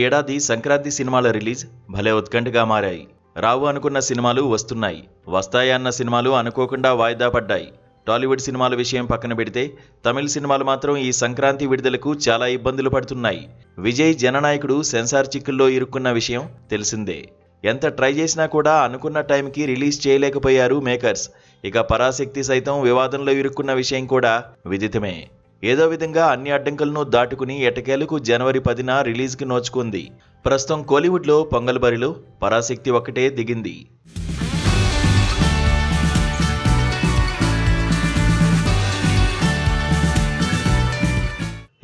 ఏడాది సంక్రాంతి సినిమాల రిలీజ్ భలే ఉత్కంఠగా మారాయి. రావు అనుకున్న సినిమాలు వస్తున్నాయి, వస్తాయన్న సినిమాలు అనుకోకుండా వాయిదా పడ్డాయి. టాలీవుడ్ సినిమాల విషయం పక్కన పెడితే తమిళ సినిమాలు మాత్రం ఈ సంక్రాంతి విడుదలకు చాలా ఇబ్బందులు పడుతున్నాయి. విజయ్ జననాయకుడు సెన్సార్ చిక్కుల్లో ఇరుక్కున్న విషయం తెలిసిందే. ఎంత ట్రై చేసినా కూడా అనుకున్న టైంకి రిలీజ్ చేయలేకపోయారు మేకర్స్. ఇక పరాశక్తి సైతం వివాదంలో ఇరుక్కున్న విషయం కూడా విదితమే. ఏదో విధంగా అన్ని అడ్డంకులను దాటుకుని ఎటకేలకు జనవరి 10న రిలీజ్కి నోచుకుంది. ప్రస్తుతం కోలీవుడ్లో పొంగల్ బరిలో పరాశక్తి ఒక్కటే దిగింది.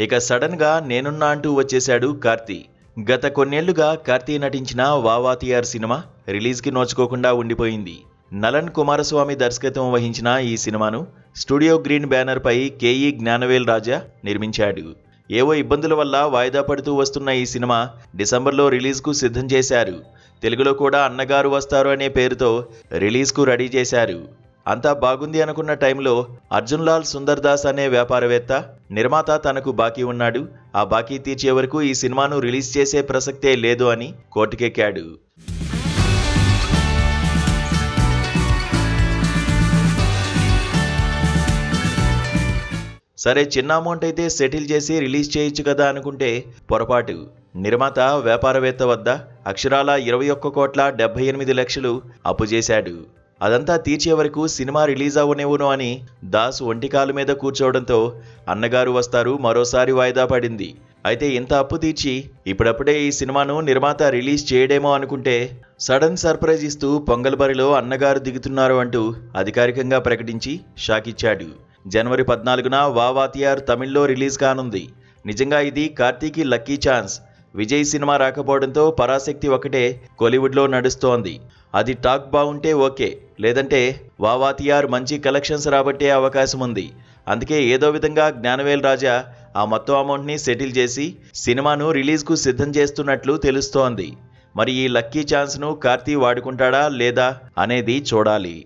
ఇక సడన్ గా నేనున్నా అంటూ వచ్చేశాడు కార్తీ. గత కొన్నేళ్లుగా కార్తీ నటించిన వావాతియార్ సినిమా రిలీజ్కి నోచుకోకుండా ఉండిపోయింది. నలన్ కుమారస్వామి దర్శకత్వం వహించిన ఈ సినిమాను స్టూడియో గ్రీన్ బ్యానర్ పై కేఈ జ్ఞానవేల్ రాజా నిర్మించాడు. ఏవో ఇబ్బందుల వల్ల వాయిదా పడుతూ వస్తున్న ఈ సినిమా డిసెంబర్లో రిలీజ్కు సిద్ధం చేశారు. తెలుగులో కూడా అన్నగారు వస్తారు అనే పేరుతో రిలీజ్కు రెడీ చేశారు. అంతా బాగుంది అనుకున్న టైంలో అర్జున్ లాల్ సుందర్ దాస్ అనే వ్యాపారవేత్త, నిర్మాత తనకు బాకీ ఉన్నాడు, ఆ బాకీ తీర్చే వరకు ఈ సినిమాను రిలీజ్ చేసే ప్రసక్తే లేదు అని కోర్టుకెక్కాడు. సరే, చిన్న అమౌంట్ అయితే సెటిల్ చేసి రిలీజ్ చేయొచ్చు కదా అనుకుంటే పొరపాటు. నిర్మాత వ్యాపారవేత్త వద్ద అక్షరాల 21,78,00,000 అప్పు చేశాడు. అదంతా తీర్చే వరకు సినిమా రిలీజ్ అవ్వనివ్వను అని దాస్ ఒంటికాలు మీద కూర్చోవడంతో అన్నగారు వస్తారు మరోసారి వాయిదా పడింది. అయితే ఇంత అప్పు తీర్చి ఇప్పుడప్పుడే ఈ సినిమాను నిర్మాత రిలీజ్ చేయడేమో అనుకుంటే సడన్ సర్ప్రైజ్ ఇస్తూ పొంగల్ బరిలో అన్నగారు దిగుతున్నారు అంటూ అధికారికంగా ప్రకటించి షాక్ ఇచ్చాడు. జనవరి 14న వావాతియార్ తమిళ్లో రిలీజ్ కానుంది. నిజంగా ఇది కార్తీకి లక్కీ ఛాన్స్. విజయ్ సినిమా రాకపోవడంతో పరాశక్తి ఒకటే కోలీవుడ్లో నడుస్తోంది. అది టాక్ బాగుంటే ఓకే, లేదంటే వావాతియార్ మంచి కలెక్షన్స్ రాబట్టే అవకాశం ఉంది. అందుకే ఏదో విధంగా జ్ఞానవేల్ రాజా ఆ మొత్తం అమౌంట్ని సెటిల్ చేసి సినిమాను రిలీజ్కు సిద్ధం చేస్తున్నట్లు తెలుస్తోంది. మరి ఈ లక్కీ ఛాన్స్ను కార్తీ వాడుకుంటాడా లేదా అనేది చూడాలి.